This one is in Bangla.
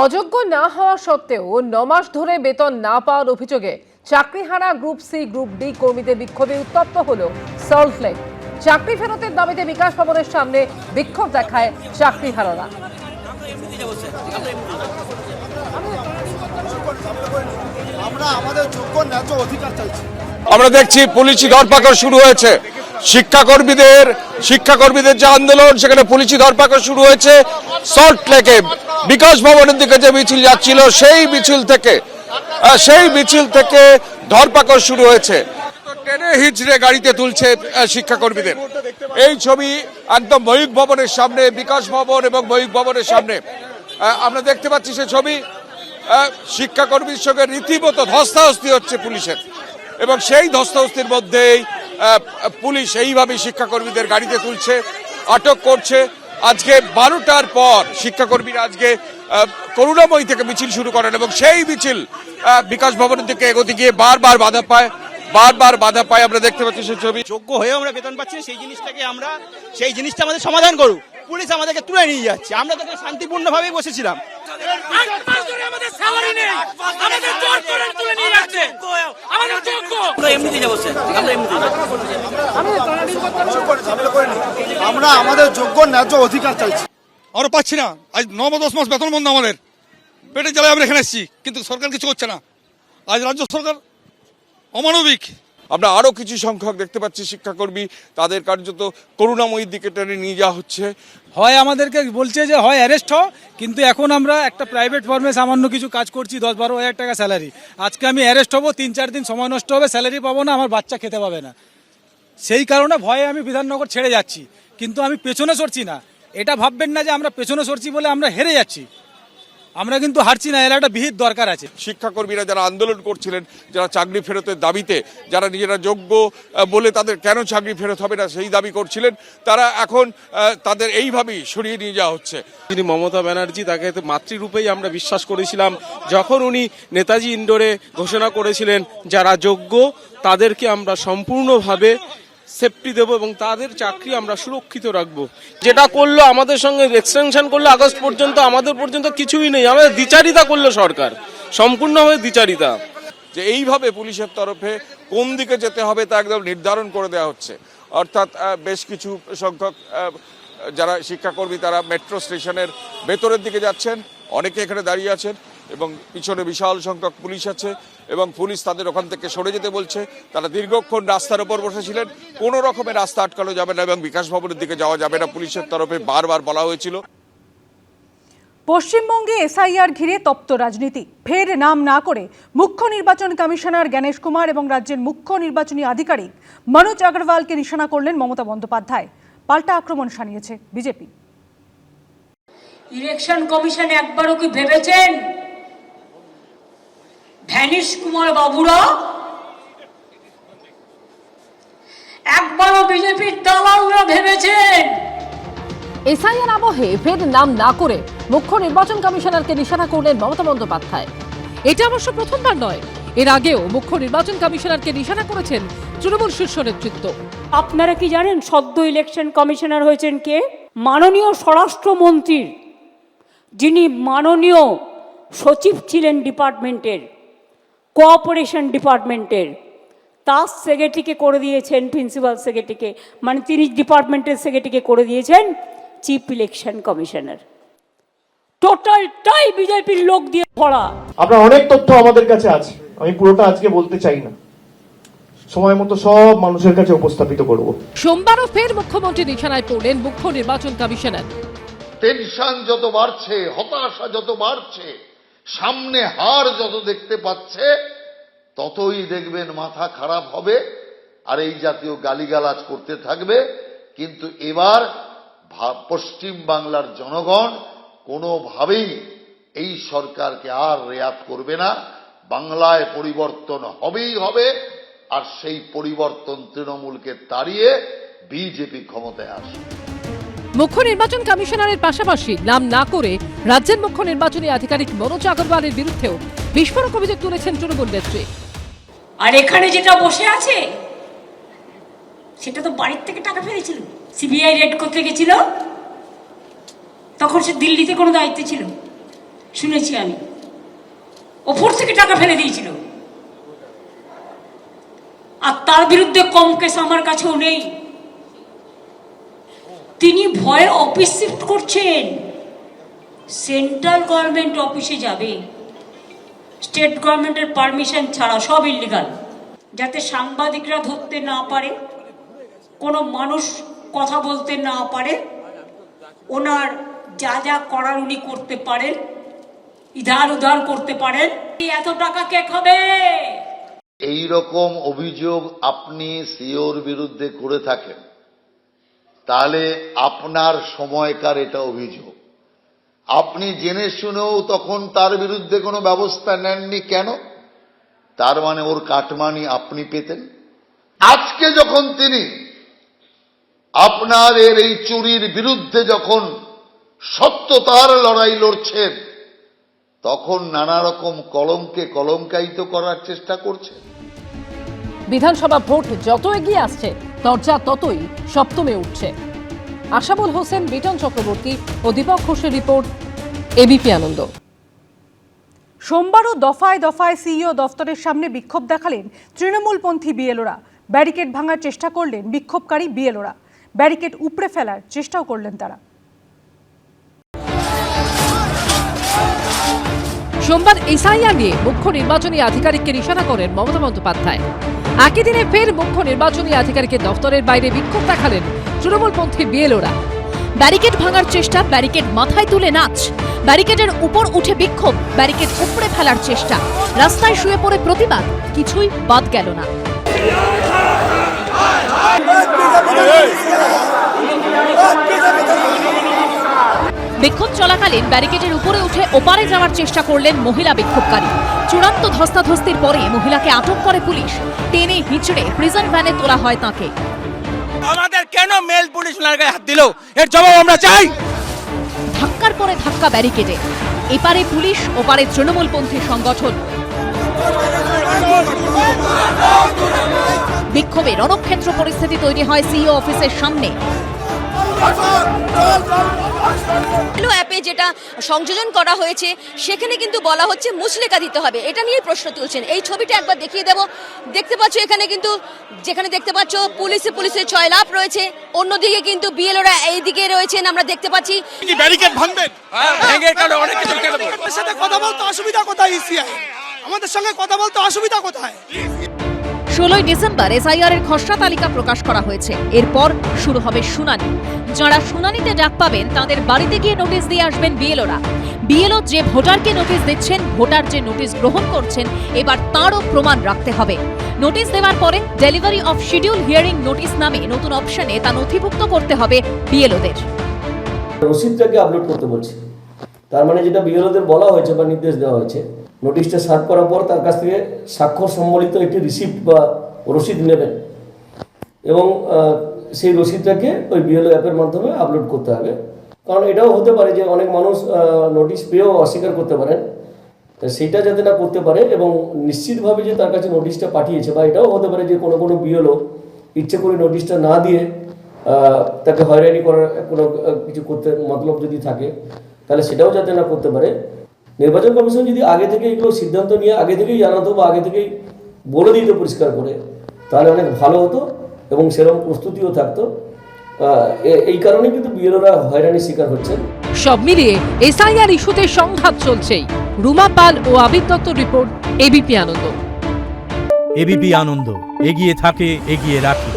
অযোগ্য না হওয়া সত্ত্বেও 9 মাস ধরে বেতন না পাওয়ার অভিযোগে চাকরিহারা গ্রুপ সি গ্রুপ ডি কর্মীদের বিক্ষোভে উত্তপ্ত হলো সল্টলেক। চাকরি ফেরতের দাবিতে বিকাশ ভবনের সামনে বিক্ষোভ দেখায় চাকরিহারারা। আমরা দেখছি পুলিশি ধরপাকড় শুরু হয়েছে। শিক্ষাকর্মীদের যে আন্দোলন, সেখানে পুলিশি ধরপাকড় শুরু হয়েছে। সল্টলেকে বিকাশ ভবনের দিকে যে মিছিল যাচ্ছিল, সেই মিছিল থেকে ধরপাকড় শুরু হয়েছে। টেনে হিচড়ে গাড়িতে তুলছে শিক্ষাকর্মীদের। এই ছবি একদম ময়ূখ ভবনের সামনে, বিকাশ ভবন এবং ময়ূখ ভবনের সামনে আমরা দেখতে পাচ্ছি সে ছবি। শিক্ষাকর্মীর সঙ্গে রীতিমতো ধস্তাধস্তি হচ্ছে পুলিশের, এবং সেই ধস্তাধস্তির মধ্যেই পুলিশ এইভাবে শিক্ষাকর্মীদের গাড়িতে তুলছে, আটক করছে। আজকে 12টার পর শিক্ষাকর্মীরা আজকে করুণাময়ী থেকে মিছিল শুরু করেন, এবং সেই মিছিল বিকাশ ভবনের দিকে এগোতে গিয়ে বারবার বাধা পায়। আমরা দেখতে পাচ্ছি সেই ছবি। যোগ্য হয়েও আমরা বেতন পাচ্ছি, সেই জিনিসটা আমাদের সমাধান করুক। পুলিশ আমাদেরকে তুলে নিয়ে যাচ্ছে, আমরা তো শান্তিপূর্ণ ভাবেই বসেছিলাম। আমরা আমাদের যোগ্য ন্যায্য অধিকার চাইছি। আমরা পাচ্ছি না। আজ 9-10 মাস বেতন বন্ধ আমাদের। পেটে জ্বালায় আমরা এখানে এসেছি, কিন্তু সরকার কিছু করছে না। আজ রাজ্য সরকার অমানবিক। আমরা আরো কিছু সংখ্যক দেখতে পাচ্ছি শিক্ষাকর্মী, তাদের কার্যত করুণাময়ীর দিকে টেনে নিয়ে যাওয়া হচ্ছে। হয় আমাদেরকে বলছে যে হয় অ্যারেস্ট হও, কিন্তু এখন আমরা একটা প্রাইভেট ফার্মে সামান্য কিছু কাজ করছি, 10-12 হাজার টাকা স্যালারি। আজকে আমি অ্যারেস্ট হবো, 3-4 দিন সময় নষ্ট হবে, স্যালারি পাবো না, আমার বাচ্চা খেতে পাবে না। সেই কারণে ভয়ে আমি বিধাননগর ছেড়ে যাচ্ছি, কিন্তু আমি পেছনে সরছি না। এটা ভাববেন না যে আমরা পেছনে সরছি বলে আমরা হেরে যাচ্ছি। আমরা কিন্তু হারছি না, এর একটা বিহিত দরকার আছে। শিক্ষাকর্মীরা যারা আন্দোলন করছিলেন, যারা চাকরি ফেরতের দাবিতে, যারা নিজেরা যোগ্য বলে তাদের কেন চাকরি ফেরত হবে না সেই দাবি করছিলেন, তারা এখন তাদের এইভাবেই সরিয়ে নিয়ে যাওয়া হচ্ছে। যিনি মমতা ব্যানার্জি, তাকে মাতৃরূপেই আমরা বিশ্বাস করেছিলাম। যখন উনি নেতাজি ইন্ডোরে ঘোষণা করেছিলেন যারা যোগ্য তাদেরকে আমরা সম্পূর্ণভাবে সেফটি দেবো এবং তাদের চাকরি আমরা সুরক্ষিত রাখবো। যেটা করলো আমাদের সঙ্গে এক্সটেনশন করলো আগস্ট পর্যন্ত, আমাদের পর্যন্ত কিছুই নেই। আমাদের দ্বিচারিতা করলো সরকার, সম্পূর্ণভাবে দ্বিচারিতা। যে এইভাবে পুলিশের তরফে কোন দিকে যেতে হবে তা একদম নির্ধারণ করে দেওয়া হচ্ছে। অর্থাৎ বেশ কিছু সংখ্যক যারা শিক্ষাকর্মী তারা মেট্রো স্টেশনের ভেতরের দিকে যাচ্ছেন, অনেকে এখানে দাঁড়িয়ে আছেন, এবং পিছনে বিশাল সংখ্যক পুলিশ আছে, এবং পুলিশ তাদের ওখান থেকে সরে যেতে বলছে। তারা দীর্ঘক্ষণ রাস্তার ওপর বসেছিলেন, কোনো রকমের রাস্তা আটকানো যাবে না এবং বিকাশ ভবনের দিকে যাওয়া যাবে না, পুলিশের তরফে বারবার বলা হয়েছিল। পশ্চিমবঙ্গে এসআইআর ঘিরে তপ্ত রাজনীতি। ফের নাম না করে মুখ্য নির্বাচন কমিশনার জ্ঞানেশ কুমার এবং রাজ্যের মুখ্য নির্বাচনী আধিকারিক মনোজ আগরওয়ালকে নিশানা করলেন মমতা বন্দ্যোপাধ্যায়। পাল্টা আক্রমণ শানিয়েছে বিজেপি। ইলেকশন কমিশন একবারও কি ভেবেছেন জ্ঞানেশ কুমার বাবুরা? একবারও বিজেপির দালালরা ভেবেছেন? এসআইআর আবহে ফের নাম না করে মুখ্য নির্বাচন কমিশনারকে নিশানা করলেন মমতা বন্দ্যোপাধ্যায়। এটা অবশ্য প্রথমবার নয়, এর আগেও মুখ্য নির্বাচন কমিশনারকে নিশানা করেছেন তৃণমূল শীর্ষ নেতৃত্ব। আপনারা কি জানেন সদ্য ইলেকশন কমিশনার হয়েছেন কে? মাননীয় স্বরাষ্ট্রমন্ত্রীর যিনি মাননীয় সচিব ছিলেন ডিপার্টমেন্টের, কোঅপারেশন ডিপার্টমেন্টের, তার সেক্রেটারিকে করে দিয়েছেন প্রিন্সিপাল সেক্রেটারিকে, মানে তিনি ডিপার্টমেন্টের সেক্রেটারিকে করে দিয়েছেন চিফ ইলেকশন কমিশনার। টোটালটাই বিজেপির লোক দিয়ে ভরা। আপনার অনেক তথ্য আমাদের কাছে আছে, আমি পুরোটা আজকে বলতে চাই না, সময় মতো সব মানুষের কাছে উপস্থাপিত করব। সোমবারও ফের মুখ্যমন্ত্রী নিশানায় পড়লেন মুখ্য নির্বাচন কমিশনার। টেনশন যত বাড়ছে, হতাশা যত বাড়ছে, সামনে হার যত দেখতে পাচ্ছে, ততই দেখবেন মাথা খারাপ হবে আর এই জাতীয় গালিগালাজ করতে থাকবে। কিন্তু এবার পশ্চিম বাংলার জনগণ কোনোভাবেই এই সরকারকে আর রেয়াত করবে না। বাংলায় পরিবর্তন হবেই হবে, আর সেই পরিবর্তন তৃণমূলকে তাড়িয়ে বিজেপি ক্ষমতায় আসবে। মুখ্য নির্বাচন কমিশনারের পাশাপাশি নাম না করে রাজ্যের মুখ্য নির্বাচনী আধিকারিক মনোজ আগরওয়ালের বিরুদ্ধেও বিস্ফোরক অভিযোগ তুলেছেন তৃণমূল নেত্রী। আর এখানে যেটা বসে আছে সেটা তো বাড়ির থেকে টাকা ফেলেছিল, সিবিআই রেড করতে গেছিল, তখন সে দিল্লিতে কোনো দায়িত্বে ছিল। শুনেছি আমি, ওপর থেকে টাকা ফেলে দিয়েছিল। আর তার বিরুদ্ধে কম কেস আমার কাছেও নেই। তিনি ভয়ে অফিস শিফট করছেন, সেন্ট্রাল গভর্নমেন্ট অফিসে যাবে, স্টেট গভর্নমেন্টের পারমিশন ছাড়া, সব ইল্লিগাল, যাতে সাংবাদিকরা ধরতে না পারে, কোনো মানুষ কথা বলতে না পারে, ওনার যা যা করার উনি করতে পারেন, ইধার উধার করতে পারেন। এত টাকা কে খাবে? এই রকম অভিযোগ আপনি সিওর বিরুদ্ধে করে থাকেন, তাহলে আপনার সময়কার এটা অভিযোগ। আপনি জেনে শুনেও তখন তার বিরুদ্ধে কোনো ব্যবস্থা নেননি কেন? তার মানে ওর কাটমানি আপনি পেতেন। আজকে যখন তিনি আপনার এই চুরির বিরুদ্ধে যখন সত্যতার লড়াই লড়ছেন, তখন নানা রকম কলঙ্কে কলঙ্কায়িত করার চেষ্টা করছেন। বিধানসভা ভোট যত এগিয়ে আসছে দরজা ততই সপ্তমে উঠছে। আশাবুল হোসেন, বিটন চক্রবর্তী ও দীপক ঘোষের রিপোর্ট, এবিপি আনন্দ। সোমবারও দফায় দফায় সিইও দফতরের সামনে বিক্ষোভ দেখালেন তৃণমূলপন্থী বিএলওরা। ব্যারিকেড ভাঙার চেষ্টা করলেন বিক্ষোভকারী বিএলওরা, ব্যারিকেড উপড়ে ফেলার চেষ্টাও করলেন তারা। সোমবার এসআইআর নিয়ে মুখ্য নির্বাচনী আধিকারিককে নিশানা করেন মমতা বন্দ্যোপাধ্যায়। একই দিনে ফের মুখ্য নির্বাচনী আধিকারিকের দফতরের বাইরে বিক্ষোভ দেখালেন তৃণমূলপন্থী বিএলওরা। ব্যারিকেড ভাঙার চেষ্টা, ব্যারিকেড মাথায় তুলে নাচ, ব্যারিকেডের উপর উঠে বিক্ষোভ, ব্যারিকেড উপড়ে ফেলার চেষ্টা, রাস্তায় শুয়ে পড়ে প্রতিবাদ, কিছুই বাদ গেল না। বিক্ষোভ চলাকালীন ব্যারিকেডের উপরে উঠে ওপারে যাওয়ার চেষ্টা করলেন মহিলা বিক্ষোভকারী। চূড়ান্ত ধস্তাধস্তির পরে মহিলাকে আটক করে পুলিশ, টেনে হিঁচড়ে প্রিজন ভ্যানে তোলা হয় তাঁকে। আমাদের কেন মেল পুলিশ গায়ে হাত দিল, এর জবাব আমরা চাই। ধাক্কার পরে ধাক্কা ব্যারিকেডে, এপারে পুলিশ, ওপারে তৃণমূলপন্থী সংগঠন। বিক্ষোভে রণক্ষেত্র পরিস্থিতি তৈরি হয় সিইও অফিসের সামনে। অ্যাপে যেটা সংযোজন করা হয়েছে সেখানে কিন্তু বলা হচ্ছে মুচলেকা দিতে হবে, এটা নিয়ে প্রশ্ন তুলছেন। এই ছবিটা একবার দেখিয়ে দেব। দেখতে পাচ্ছ এখানে কিন্তু, যেখানে দেখতে পাচ্ছ পুলিশের ছয়লাভ রয়েছে, অন্যদিকে কিন্তু বিএলওরা এইদিকে রয়েছেন, আমরা দেখতে পাচ্ছি। ব্যারিকেড ভাঙবেন, ভেঙে কারণে অনেক কিছু কেন সাথে কথা বলতে অসুবিধা কোথায়? ইসিআই আমাদের সঙ্গে কথা বলতে অসুবিধা কোথায়? 16ই ডিসেম্বর এসআইআর এর খসড়া তালিকা প্রকাশ করা হয়েছে। এরপর শুরু হবে শুনানি। যারা শুনানিতে ডাক পাবেন তাদের বাড়িতে গিয়ে নোটিশ দিয়ে আসবেন বিএলওরা। বিএলও যে ভোটারকে নোটিশ দিচ্ছেন, ভোটার যে নোটিশ গ্রহণ করছেন, এবার তারও প্রমাণ রাখতে হবে। নোটিশ দেওয়ার পরে delivery of schedule hearing notice নামে নতুন অপশনে তা নথিভুক্ত করতে হবে বিএলওদের। রসিদটাকে আপলোড করতে বলছে, তার মানে যেটা বিএলওদের বলা হয়েছে বা নির্দেশ দেওয়া হয়েছে, নোটিশটা সার্ভ করার পর তার কাছ থেকে স্বাক্ষর সম্বলিত একটি রিসিপ্ট বা রসিদ নেবেন এবং সেই রসিদটাকে ওই বিএলও অ্যাপের মাধ্যমে আপলোড করতে হবে। কারণ এটাও হতে পারে যে অনেক মানুষ নোটিশ পেয়েও অস্বীকার করতে পারেন, সেইটা যাতে না করতে পারে এবং নিশ্চিতভাবে যে তার কাছে নোটিশটা পাঠিয়েছে, বা এটাও হতে পারে যে কোনো কোনো বিএলও ইচ্ছে করে নোটিশটা না দিয়ে তাকে হয়রানি করার কোনো কিছু করতে মতলব যদি থাকে, তাহলে সেটাও যাতে না করতে পারে। নির্বাচন কমিশন যদি আগে থেকে এগুলো সিদ্ধান্ত নিয়ে আগে থেকেই জানাতো বা আগে থেকেই বলে দিত পরিষ্কার করে, তাহলে অনেক ভালো হতো এবং সেরকম প্রস্তুতিও থাকতো। এই কারণে কিন্তু বিএলওরা হয়রানির শিকার হচ্ছেন। সব মিলিয়ে এসআইআর ইস্যুতে সংঘাত চলছেই। রুমা পাল ও আবির দত্তর রিপোর্ট, এবিপি আনন্দ। এবিপি আনন্দ, এগিয়ে থাকে, এগিয়ে রাখে।